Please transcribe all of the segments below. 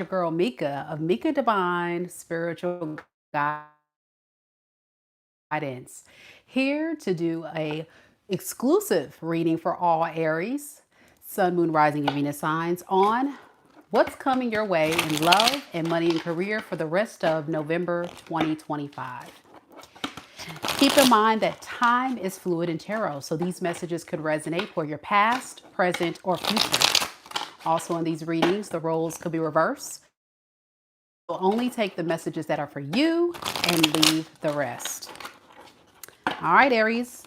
your girl Mika of Mika Divine Spiritual Guidance, here to do a exclusive reading for all Aries, Sun, Moon, Rising, and Venus signs on what's coming your way in love and money and career for the rest of November 2025. Keep in mind that time is fluid in tarot, so these messages could resonate for your past, present, or future. Also, in these readings, the roles could be reversed. We'll only take the messages that are for you and leave the rest. All right, Aries.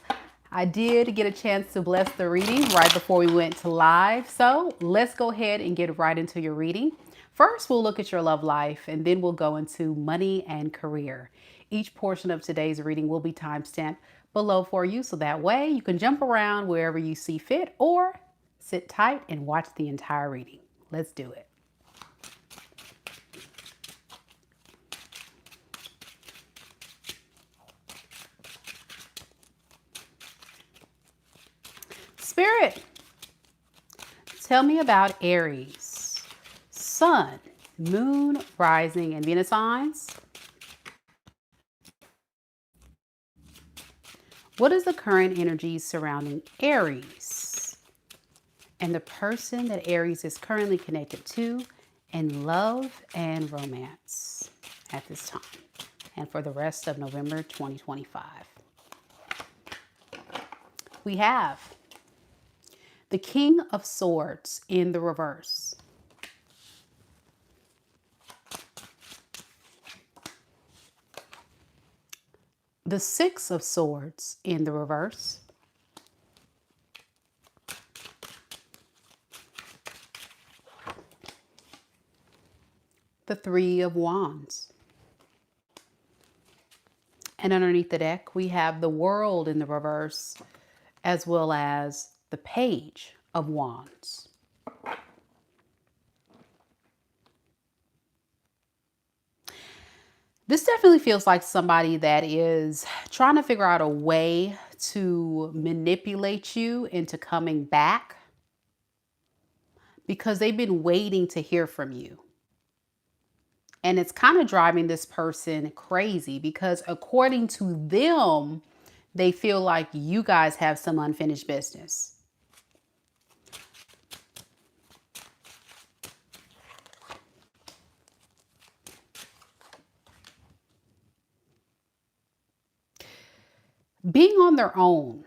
I did get a chance to bless the reading right before we went to live. So let's go ahead and get right into your reading. First, we'll look at your love life, and then we'll go into money and career. Each portion of today's reading will be timestamped below for you, so that way you can jump around wherever you see fit or sit tight and watch the entire reading. Let's do it. Spirit, tell me about Aries, Sun, Moon, Rising, and Venus signs. What is the current energy surrounding Aries and the person that Aries is currently connected to in love and romance at this time and for the rest of November 2025? We have the King of Swords in the reverse. The Six of Swords in the reverse. The Three of Wands. And underneath the deck, we have the World in the reverse, as well as the Page of Wands. This definitely feels like somebody that is trying to figure out a way to manipulate you into coming back because they've been waiting to hear from you. And it's kind of driving this person crazy because according to them, they feel like you guys have some unfinished business. Being on their own,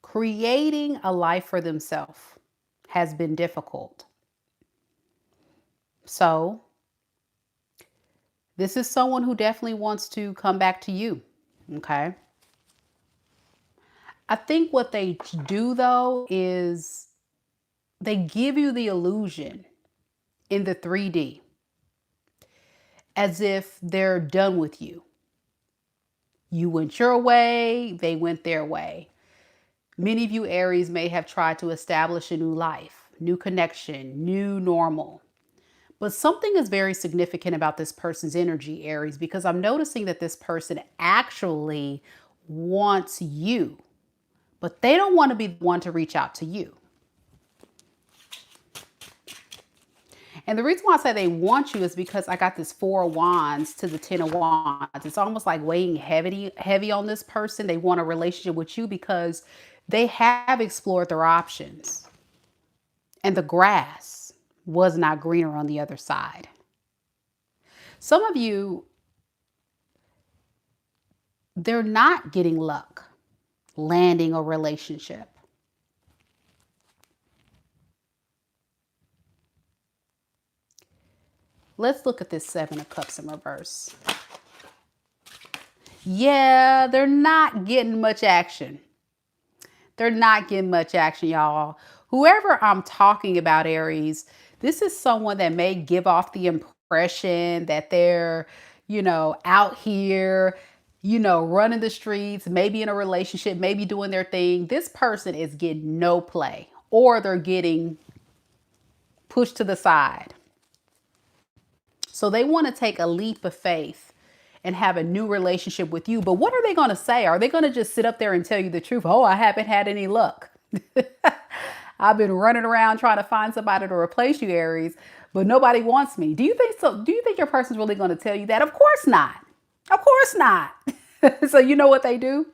creating a life for themselves has been difficult. So this is someone who definitely wants to come back to you, okay? I think what they do though is they give you the illusion in the 3D as if they're done with you. You went your way, they went their way. Many of you Aries may have tried to establish a new life, new connection, new normal. But something is very significant about this person's energy, Aries, because I'm noticing that this person actually wants you, but they don't want to be the one to reach out to you. And the reason why I say they want you is because I got this Four of Wands to the Ten of Wands. It's almost like weighing heavy on this person. They want a relationship with you because they have explored their options. And the grass was not greener on the other side. Some of you, they're not getting luck landing a relationship. Let's look at this Seven of Cups in reverse. Yeah, they're not getting much action. They're not getting much action, y'all. Whoever I'm talking about, Aries, this is someone that may give off the impression that they're, out here, running the streets, maybe in a relationship, maybe doing their thing. This person is getting no play, or they're getting pushed to the side. So they want to take a leap of faith and have a new relationship with you. But what are they going to say? Are they going to just sit up there and tell you the truth? Oh, I haven't had any luck. I've been running around trying to find somebody to replace you, Aries, but nobody wants me. Do you think so? Do you think your person's really going to tell you that? Of course not. Of course not. So you know what they do?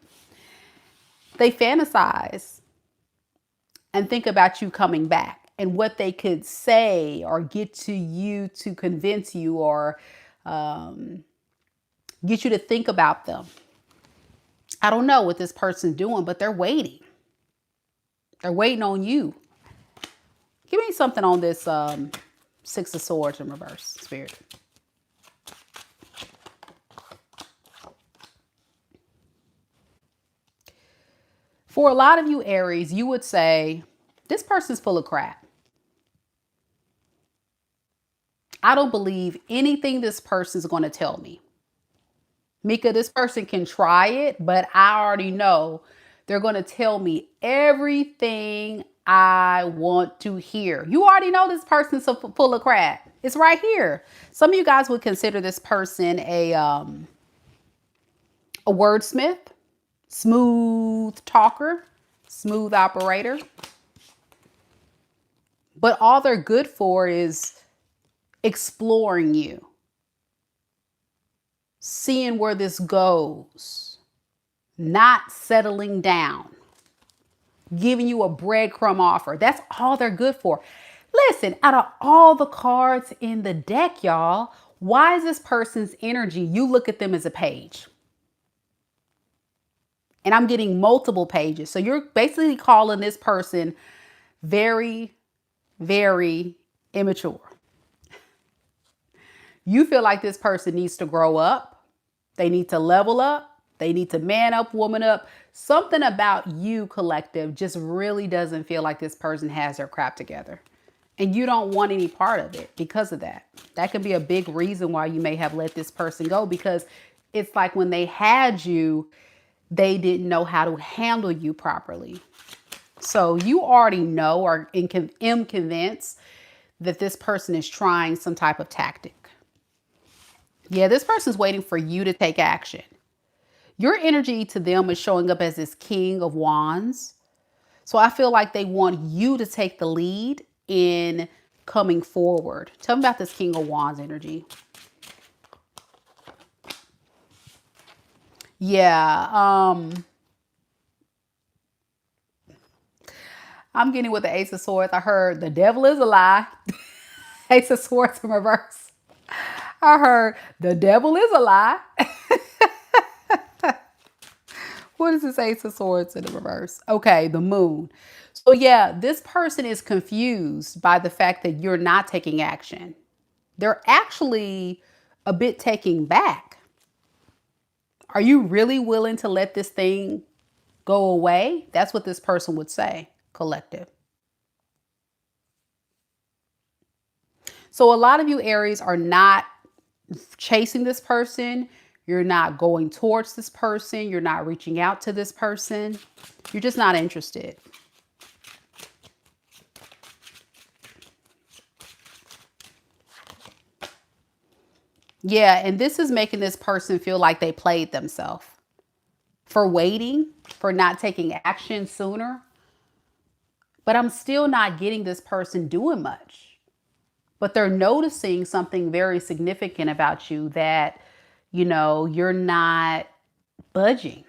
They fantasize and think about you coming back and what they could say or get to you to convince you or get you to think about them. I don't know what this person's doing, but they're waiting. They're waiting on you. Give me something on this Six of Swords in reverse, Spirit. For a lot of you, Aries, you would say, this person's full of crap. I don't believe anything this person's going to tell me. Mika, this person can try it, but I already know they're going to tell me everything I want to hear. You already know this person's full of crap. It's right here. Some of you guys would consider this person a wordsmith, smooth talker, smooth operator. But all they're good for is exploring you, seeing where this goes, not settling down, giving you a breadcrumb offer. That's all they're good for. Listen, out of all the cards in the deck, y'all, why is this person's energy? You look at them as a page. And I'm getting multiple pages. So you're basically calling this person very, very immature. You feel like this person needs to grow up. They need to level up. They need to man up, woman up. Something about you, collective, just really doesn't feel like this person has their crap together. And you don't want any part of it because of that. That could be a big reason why you may have let this person go, because it's like when they had you, they didn't know how to handle you properly. So you already know or am convinced that this person is trying some type of tactic. Yeah, this person's waiting for you to take action. Your energy to them is showing up as this King of Wands. So I feel like they want you to take the lead in coming forward. Tell me about this King of Wands energy. Yeah, I'm getting with the Ace of Swords. I heard the devil is a lie. Ace of Swords in reverse. I heard the devil is a lie. What is this Ace of Swords in the reverse? Okay, the moon. So yeah, this person is confused by the fact that you're not taking action. They're actually a bit taken back. Are you really willing to let this thing go away? That's what this person would say, collective. So a lot of you, Aries, are not chasing this person. You're not going towards this person. You're not reaching out to this person. You're just not interested. Yeah, and this is making this person feel like they played themselves for waiting, for not taking action sooner. But I'm still not getting this person doing much. But they're noticing something very significant about you that, you know, you're not budging.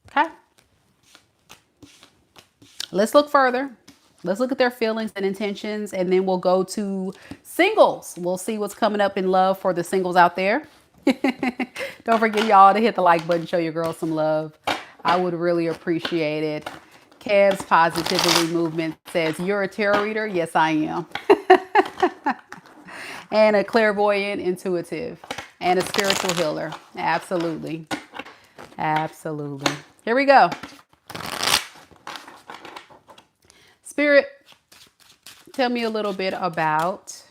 Okay. Let's look further. Let's look at their feelings and intentions, and then we'll go to singles. We'll see what's coming up in love for the singles out there. Don't forget, y'all, to hit the like button, show your girls some love. I would really appreciate it. Kev's Positivity Movement says, you're a tarot reader? Yes, I am. And a clairvoyant, intuitive, and a spiritual healer. Absolutely. Absolutely. Here we go. Spirit, tell me a little bit about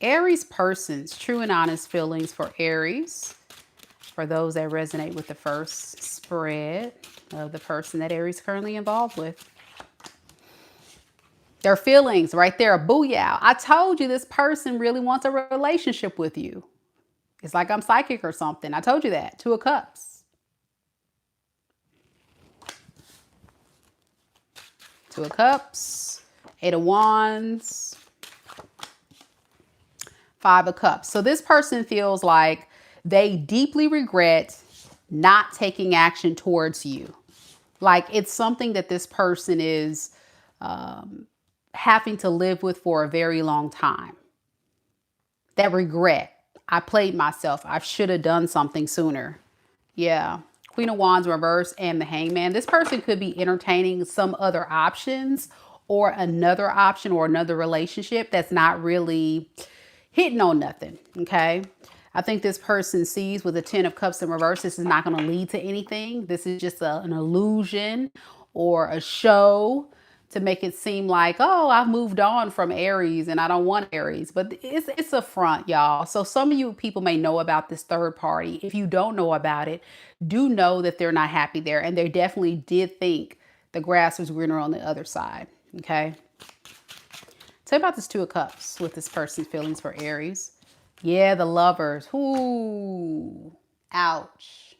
Aries persons, true and honest feelings for Aries. For those that resonate with the first spread of the person that Aries is currently involved with. Their feelings right there, booyah. I told you this person really wants a relationship with you. It's like I'm psychic or something. I told you that. Two of Cups. Two of Cups, Eight of Wands, Five of Cups. So this person feels like they deeply regret not taking action towards you. Like it's something that this person is having to live with for a very long time. That regret. I played myself. I should have done something sooner. Yeah. Queen of Wands reverse and the Hangman. This person could be entertaining some other options or another option or another relationship that's not really hitting on nothing. Okay. I think this person sees with the Ten of Cups in reverse, this is not going to lead to anything. This is just an illusion or a show to make it seem like, oh, I've moved on from Aries and I don't want Aries. But it's a front, y'all. So some of you people may know about this third party. If you don't know about it, do know that they're not happy there. And they definitely did think the grass was greener on the other side. Okay. Tell me about this Two of Cups with this person's feelings for Aries. Yeah, the Lovers. Ooh, ouch.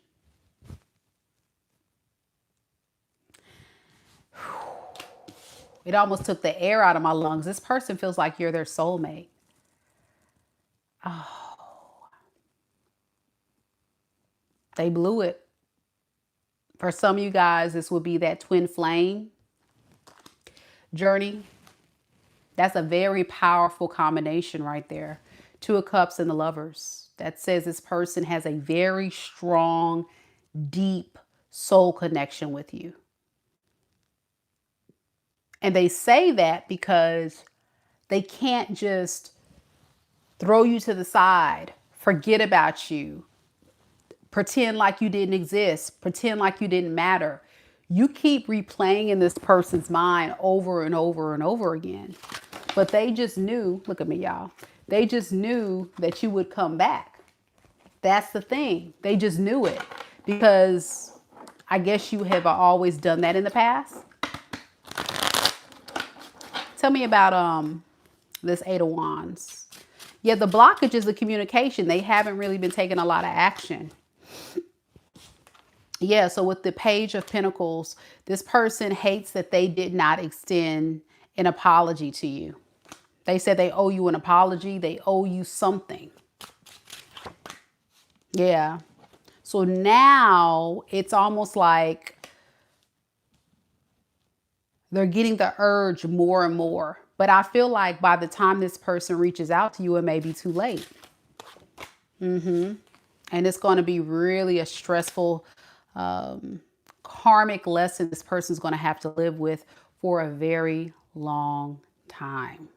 It almost took the air out of my lungs. This person feels like you're their soulmate. Oh, they blew it. For some of you guys, this would be that twin flame journey. That's a very powerful combination right there. Two of Cups and the Lovers. That says this person has a very strong, deep soul connection with you. And they say that because they can't just throw you to the side, forget about you, pretend like you didn't exist, pretend like you didn't matter. You keep replaying in this person's mind over and over and over again. But they just knew, look at me, y'all. They just knew that you would come back. That's the thing. They just knew it because I guess you have always done that in the past. Tell me about this Eight of Wands. Yeah, the blockage is the communication. They haven't really been taking a lot of action. Yeah, so with the Page of Pentacles, this person hates that they did not extend an apology to you. They said they owe you an apology. They owe you something. Yeah. So now it's almost like they're getting the urge more and more. But I feel like by the time this person reaches out to you, it may be too late. And it's going to be really a stressful karmic lesson this person's going to have to live with for a very long time.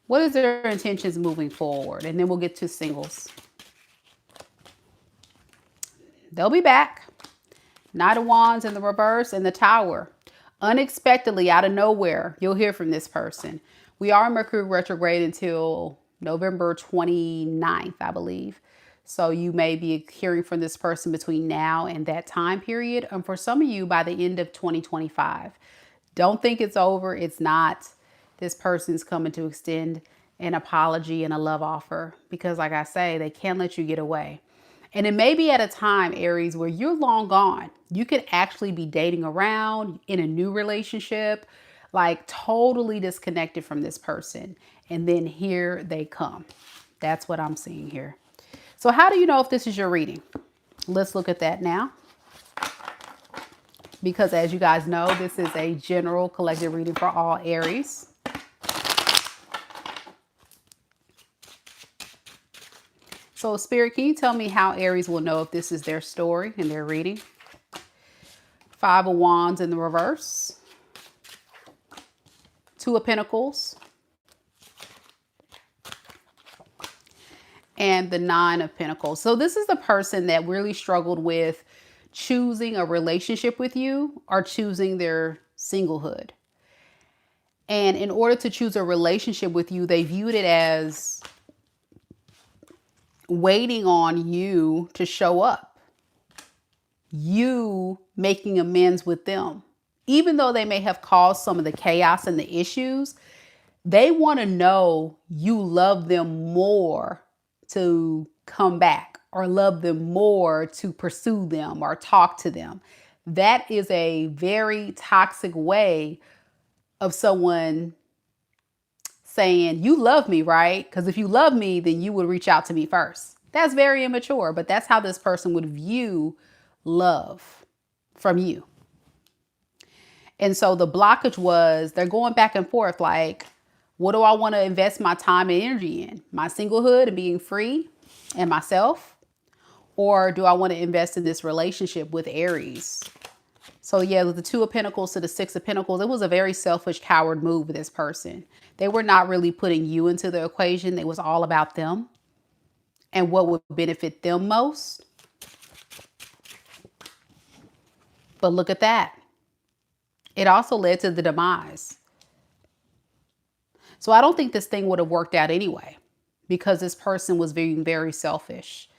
What is their intentions moving forward? And then we'll get to singles. They'll be back. Knight of Wands in the reverse and the Tower. Unexpectedly, out of nowhere, you'll hear from this person. We are in Mercury retrograde until November 29th, I believe. So you may be hearing from this person between now and that time period. And for some of you, by the end of 2025. Don't think it's over. It's not. This person's coming to extend an apology and a love offer because, like I say, they can't let you get away. And it may be at a time, Aries, where you're long gone. You could actually be dating around in a new relationship, like totally disconnected from this person. And then here they come. That's what I'm seeing here. So how do you know if this is your reading? Let's look at that now. Because as you guys know, this is a general collective reading for all Aries. So Spirit, can you tell me how Aries will know if this is their story and their reading? Five of Wands in the reverse. Two of Pentacles. And the Nine of Pentacles. So this is the person that really struggled with choosing a relationship with you or choosing their singlehood. And in order to choose a relationship with you, they viewed it as waiting on you to show up. You making amends with them. Even though they may have caused some of the chaos and the issues, they want to know you love them more to come back or love them more to pursue them or talk to them. that is a very toxic way of someone saying, you love me, right? Because if you love me, then you would reach out to me first. That's very immature, but that's how this person would view love from you. And so the blockage was they're going back and forth like, what do I want to invest my time and energy in? My singlehood and being free and myself? Or do I want to invest in this relationship with Aries? So yeah, with the Two of Pentacles to the Six of Pentacles, it was a very selfish, coward move with this person. They were not really putting you into the equation. It was all about them and what would benefit them most. But look at that. It also led to the demise. So I don't think this thing would have worked out anyway, because this person was being very selfish,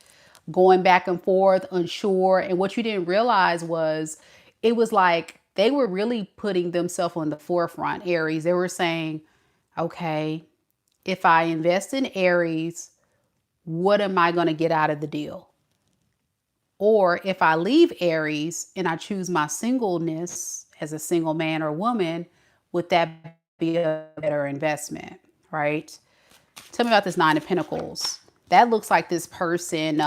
going back and forth, unsure. And what you didn't realize was it was like they were really putting themselves on the forefront, Aries. They were saying, okay, if I invest in Aries, what am I going to get out of the deal? Or if I leave Aries and I choose my singleness as a single man or woman, would that be a better investment, right? Tell me about this Nine of Pentacles. That looks like this person,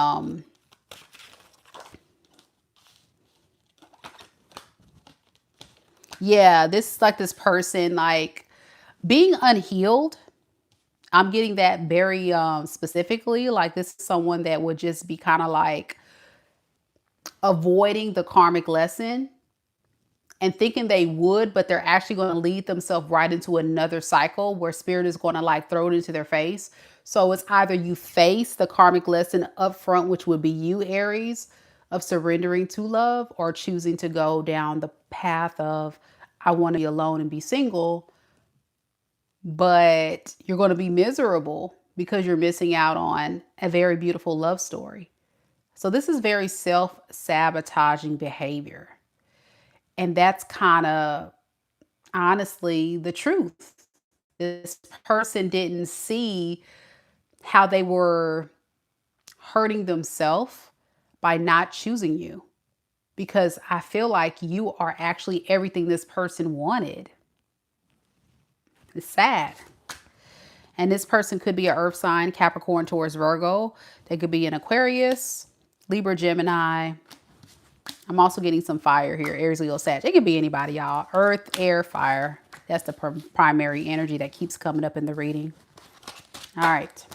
yeah, this is like this person, like being unhealed. I'm getting that very specifically, like this is someone that would just be kind of like avoiding the karmic lesson and thinking they would, but they're actually going to lead themselves right into another cycle where spirit is going to like throw it into their face. So it's either you face the karmic lesson up front, which would be you, Aries, of surrendering to love, or choosing to go down the path of, I want to be alone and be single, but you're going to be miserable because you're missing out on a very beautiful love story. So this is very self-sabotaging behavior. And that's kind of honestly the truth. This person didn't see how they were hurting themselves by not choosing you, because I feel like you are actually everything this person wanted. It's sad. And this person could be an earth sign, Capricorn, Taurus, Virgo. They could be an Aquarius, Libra, Gemini. I'm also getting some fire here. Aries, Leo, Sag. It could be anybody, y'all. Earth, air, fire. That's the primary energy that keeps coming up in the reading. All right.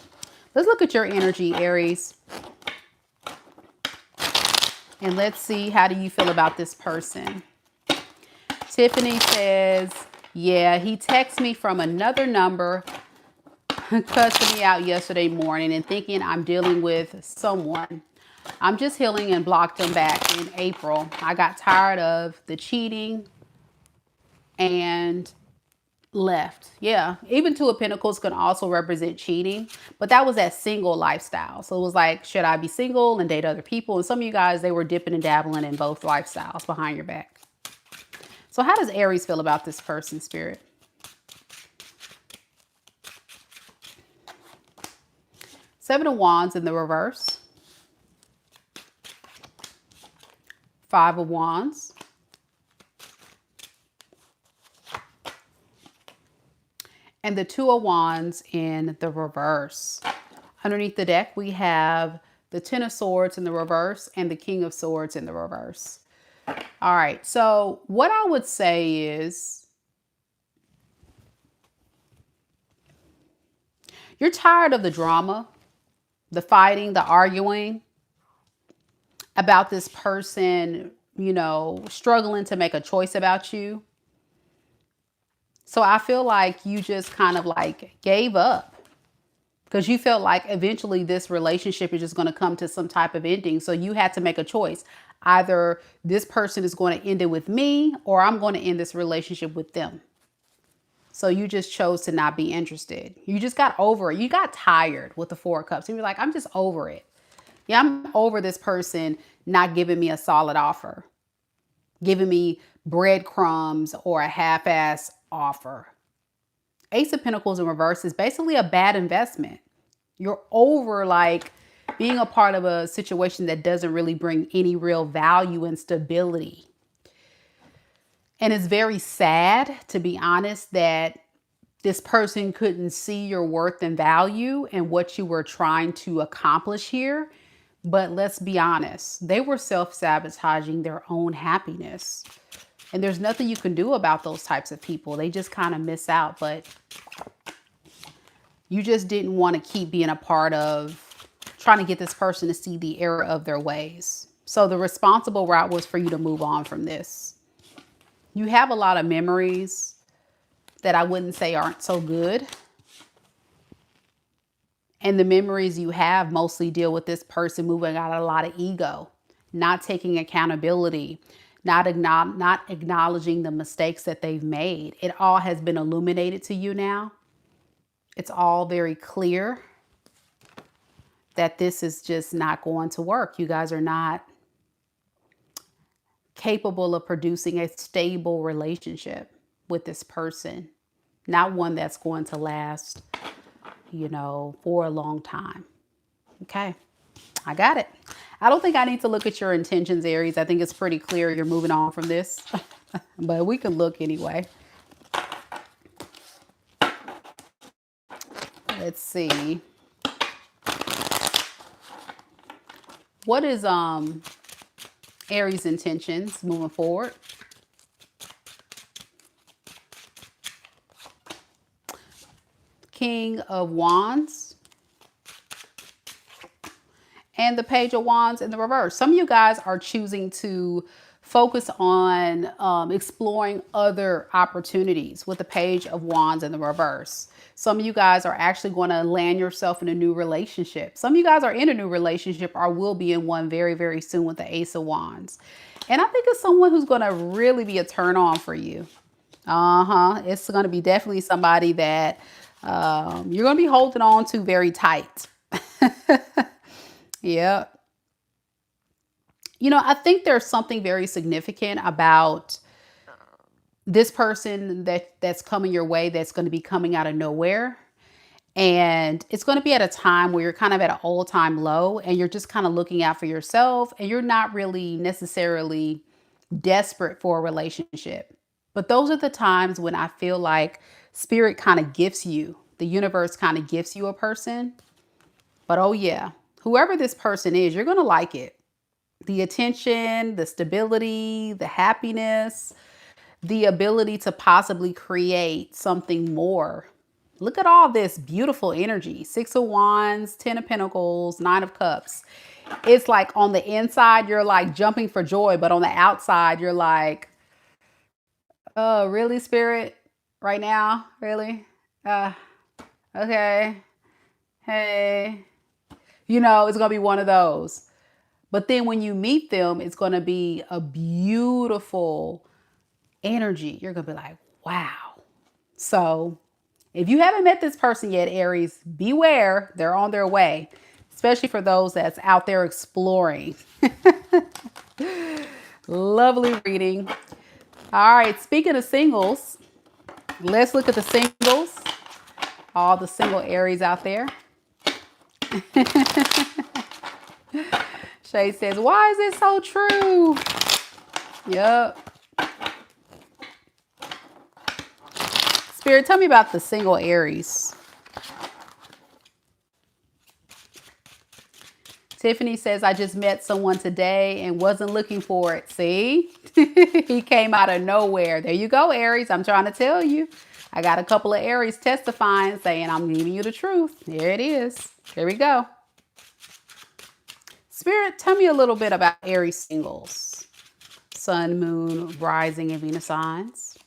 Let's look at your energy, Aries. And let's see, how do you feel about this person? Tiffany says, yeah, he texted me from another number, cussing me out yesterday morning and thinking I'm dealing with someone. I'm just healing and blocked him back in April. I got tired of the cheating and left. Yeah, even Two of Pentacles can also represent cheating, but that was that single lifestyle. So it was like, should I be single and date other people? And some of you guys, they were dipping and dabbling in both lifestyles behind your back. So how does Aries feel about this person, Spirit? Seven of Wands in the reverse. Five of Wands. And the Two of Wands in the reverse. Underneath the deck, we have the Ten of Swords in the reverse and the King of Swords in the reverse. All right, so what I would say is you're tired of the drama, the fighting, the arguing about this person, you know, struggling to make a choice about you. So I feel like you just kind of like gave up because you felt like eventually this relationship is just going to come to some type of ending. So you had to make a choice. Either this person is going to end it with me, or I'm going to end this relationship with them. So you just chose to not be interested. You just got over it. You got tired with the Four of Cups. You were like, I'm just over it. Yeah, I'm over this person not giving me a solid offer, giving me breadcrumbs or a half-ass offer. Ace of Pentacles in reverse is basically a bad investment. You're over like being a part of a situation that doesn't really bring any real value and stability And it's very sad, to be honest, that this person couldn't see your worth and value and what you were trying to accomplish here. But let's be honest, they were self-sabotaging their own happiness. And there's nothing you can do about those types of people. They just kind of miss out, but you just didn't want to keep being a part of trying to get this person to see the error of their ways. So the responsible route was for you to move on from this. You have a lot of memories that I wouldn't say aren't so good. And the memories you have mostly deal with this person moving out a lot of ego, not taking accountability, not acknowledging the mistakes that they've made. It all has been illuminated to you now. It's all very clear that this is just not going to work. You guys are not capable of producing a stable relationship with this person, not one that's going to last, for a long time. Okay, I got it. I don't think I need to look at your intentions, Aries. I think it's pretty clear you're moving on from this, but we can look anyway. Let's see. What is Aries' intentions moving forward? King of Wands and the Page of Wands in the reverse. Some of you guys are choosing to focus on exploring other opportunities with the Page of Wands in the reverse. Some of you guys are actually going to land yourself in a new relationship. Some of you guys are in a new relationship or will be in one very, very soon with the Ace of Wands. And I think it's someone who's going to really be a turn on for you. It's going to be definitely somebody that you're going to be holding on to very tight. Yeah. I think there's something very significant about this person that's coming your way that's going to be coming out of nowhere. And it's going to be at a time where you're kind of at an all-time low and you're just kind of looking out for yourself and you're not really necessarily desperate for a relationship. But those are the times when I feel like spirit kind of gifts you, the universe kind of gifts you a person. But oh yeah, whoever this person is, you're going to like it. The attention, the stability, the happiness, the ability to possibly create something more. Look at all this beautiful energy. 6 of Wands, 10 of Pentacles, 9 of Cups. It's like on the inside, you're like jumping for joy, but on the outside, you're like, oh, really, Spirit? Right now? Really? Okay. Hey. It's going to be one of those. But then when you meet them, it's going to be a beautiful energy. You're going to be like, wow. So if you haven't met this person yet, Aries, beware. They're on their way, especially for those that's out there exploring. Lovely reading. All right. Speaking of singles, let's look at the singles. All the single Aries out there. Shay says, why is it so true? Yep. Spirit, tell me about the single Aries. Tiffany says, I just met someone today and wasn't looking for it. See? He came out of nowhere. There you go, Aries. I'm trying to tell you. I got a couple of Aries testifying saying I'm giving you the truth. There it is. There we go. Spirit, tell me a little bit about Aries singles. Sun, Moon, Rising, and Venus signs.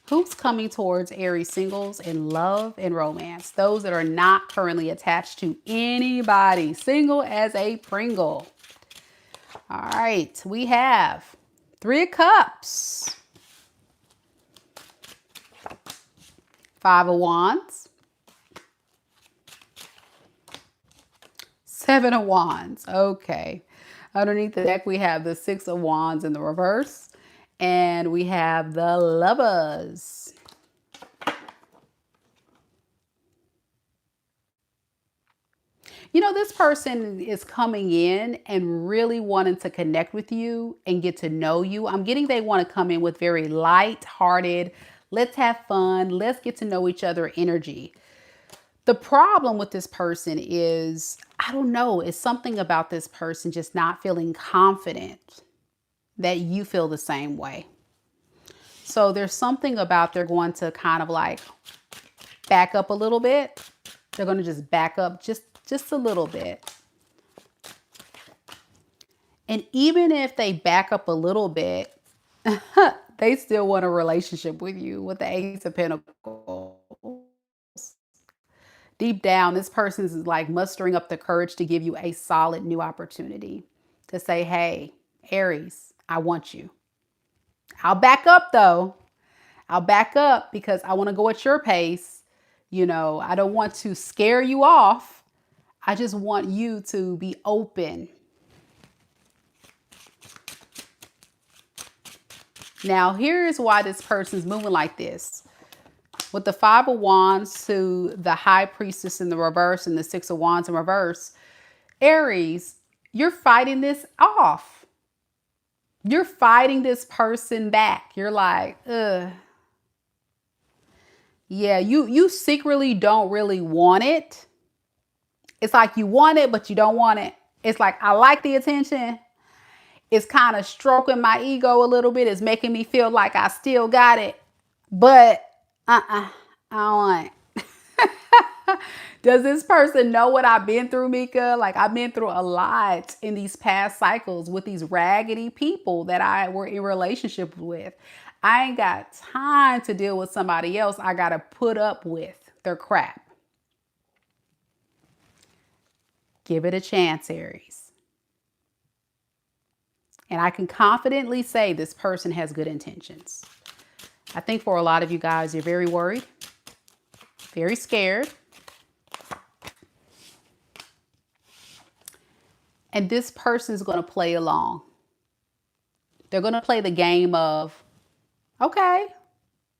Who's coming towards Aries singles in love and romance? Those that are not currently attached to anybody. Single as a Pringle. All right. We have 3 of Cups. 5 of Wands. 7 of Wands. Okay. Underneath the deck, we have the 6 of Wands in the reverse. And we have the Lovers. You know, this person is coming in and really wanting to connect with you and get to know you. I'm getting they want to come in with very light-hearted, let's have fun, let's get to know each other energy. The problem with this person is, I don't know, it's something about this person just not feeling confident that you feel the same way. So there's something about they're going to kind of like back up a little bit. They're going to just back up just a little bit. And even if they back up a little bit, they still want a relationship with you with the Ace of Pentacles. Deep down, this person is like mustering up the courage to give you a solid new opportunity to say, hey, Aries, I want you. I'll back up though. I'll back up because I want to go at your pace. You know, I don't want to scare you off. I just want you to be open. Now, here's why this person's moving like this. With the Five of Wands to the High Priestess in the reverse and the Six of Wands in reverse, Aries, you're fighting this off. You're fighting this person back. You're like, ugh. Yeah, you secretly don't really want it. It's like you want it, but you don't want it. It's like, I like the attention. It's kind of stroking my ego a little bit. It's making me feel like I still got it. But I don't want it. Does this person know what I've been through, Mika? Like, I've been through a lot in these past cycles with these raggedy people that I were in relationship with. I ain't got time to deal with somebody else. I got to put up with their crap. Give it a chance, Aries. And I can confidently say this person has good intentions. I think for a lot of you guys, you're very worried, very scared. And this person is going to play along. They're going to play the game of, okay,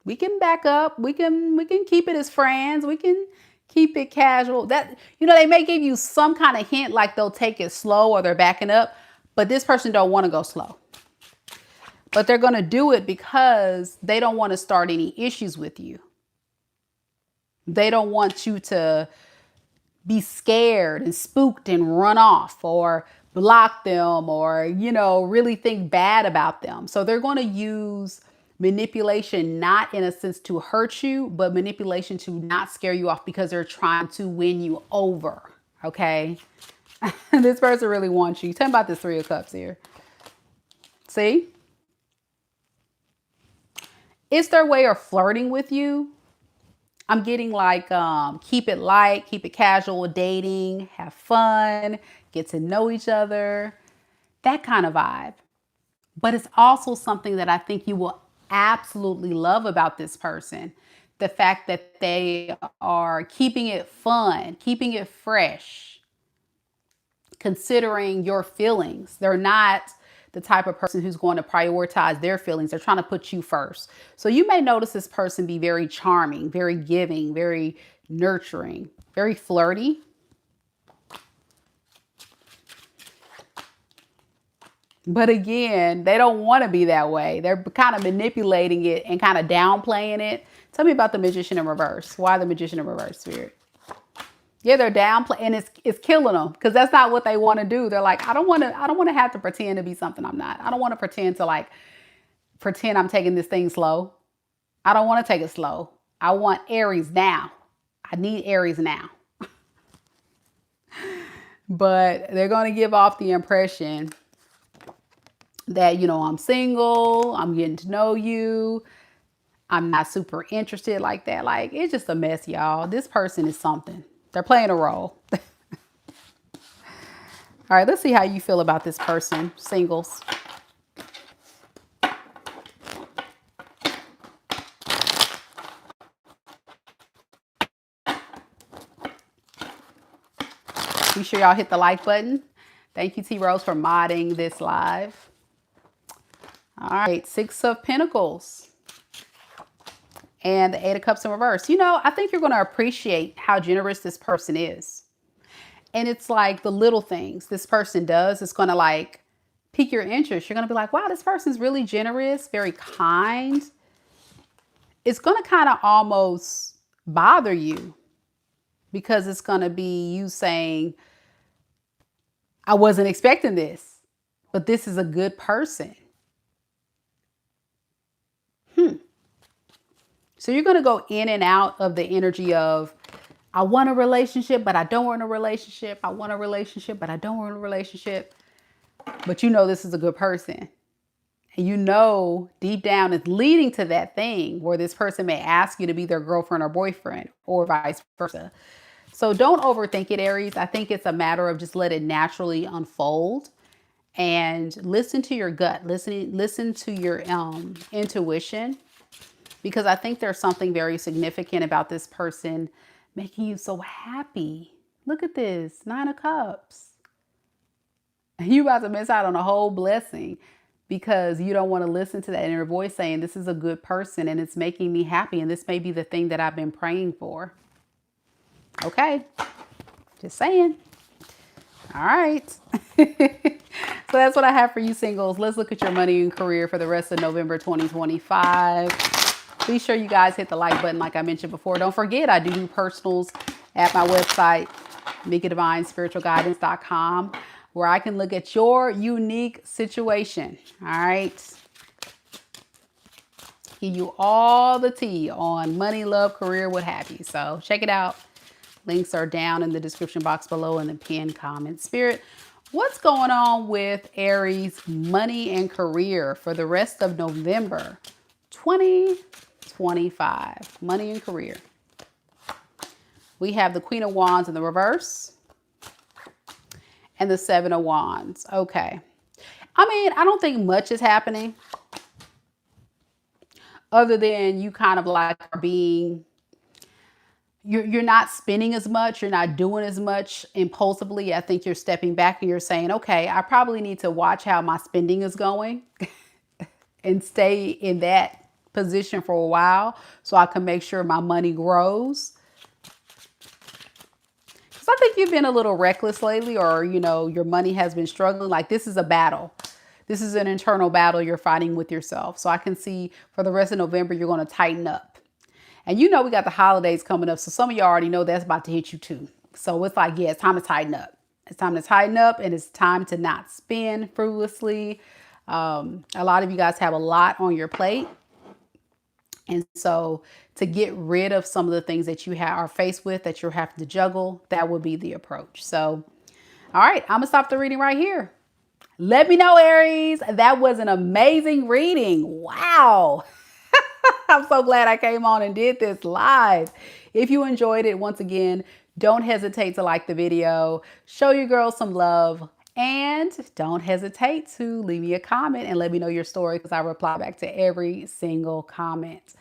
we can back up. We can keep it as friends. We can keep it casual. That, you know, they may give you some kind of hint like they'll take it slow or they're backing up, but this person don't want to go slow. But they're going to do it because they don't want to start any issues with you. They don't want you to be scared and spooked and run off or block them or, you know, really think bad about them. So they're going to use manipulation, not in a sense to hurt you, but manipulation to not scare you off because they're trying to win you over. Okay. This person really wants you. Tell me about this Three of Cups here. See? It's their way of flirting with you. I'm getting like, keep it light, keep it casual, dating, have fun, get to know each other, that kind of vibe. But it's also something that I think you will absolutely love about this person. The fact that they are keeping it fun, keeping it fresh, considering your feelings. They're not the type of person who's going to prioritize their feelings. They're trying to put you first. So you may notice this person be very charming, very giving, very nurturing, very flirty. But again, they don't want to be that way. They're kind of manipulating it and kind of downplaying it. Tell me about the Magician in reverse. Why the Magician in reverse, Spirit? Yeah, they're downplaying, and it's killing them because that's not what they want to do. They're like, I don't want to have to pretend to be something I'm not. I don't want to pretend I'm taking this thing slow. I don't want to take it slow. I want Aries now. I need Aries now. But they're going to give off the impression that, you know, I'm single, I'm getting to know you, I'm not super interested like that. Like, it's just a mess, y'all. This person is something. They're playing a role. All right, let's see how you feel about this person, singles. Be sure y'all hit the like button. Thank you, T Rose, for modding this live. All right, Six of Pentacles and the Eight of Cups in reverse. You know, I think you're going to appreciate how generous this person is. And it's like the little things this person does is going to like pique your interest. You're going to be like, wow, this person's really generous, very kind. It's going to kind of almost bother you because it's going to be you saying, I wasn't expecting this, but this is a good person. So you're going to go in and out of the energy of, I want a relationship, but I don't want a relationship. I want a relationship, but I don't want a relationship. But you know this is a good person. And you know deep down it's leading to that thing where this person may ask you to be their girlfriend or boyfriend or vice versa. So don't overthink it, Aries. I think it's a matter of just let it naturally unfold and listen to your gut. Listen to your intuition, because I think there's something very significant about this person making you so happy. Look at this, 9 of Cups. You about to miss out on a whole blessing because you don't want to listen to that inner voice saying, this is a good person and it's making me happy. And this may be the thing that I've been praying for. Okay. Just saying. All right. So that's what I have for you singles. Let's look at your money and career for the rest of November 2025. Be sure you guys hit the like button like I mentioned before. Don't forget, I do personals at my website, MikaDivineSpiritualGuidance.com, where I can look at your unique situation. All right. Give you all the tea on money, love, career, what have you. So check it out. Links are down in the description box below in the pinned comment. Spirit, what's going on with Aries money and career for the rest of November 2025? Money and career. We have the Queen of Wands in the reverse and the 7 of Wands. Okay. I mean, I don't think much is happening other than you kind of like are being, you're not spending as much. You're not doing as much impulsively. I think you're stepping back and you're saying, okay, I probably need to watch how my spending is going and stay in that position for a while so I can make sure my money grows. Because I think you've been a little reckless lately, or, you know, your money has been struggling. Like this is a battle. This is an internal battle you're fighting with yourself. So I can see for the rest of November, you're going to tighten up. And you know, we got the holidays coming up. So some of y'all already know that's about to hit you too. So it's like, yeah, it's time to tighten up. It's time to tighten up and it's time to not spend frivolously. A lot of you guys have a lot on your plate. And so to get rid of some of the things that you are faced with, that you're having to juggle, that would be the approach. So, all right, I'm going to stop the reading right here. Let me know, Aries. That was an amazing reading. Wow. I'm so glad I came on and did this live. If you enjoyed it, once again, don't hesitate to like the video, show your girls some love, and don't hesitate to leave me a comment and let me know your story because I reply back to every single comment.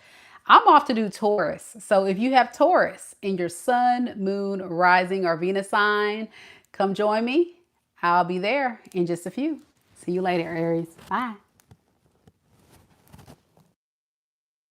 I'm off to do Taurus. So if you have Taurus in your sun, moon, rising, or Venus sign, come join me. I'll be there in just a few. See you later, Aries. Bye.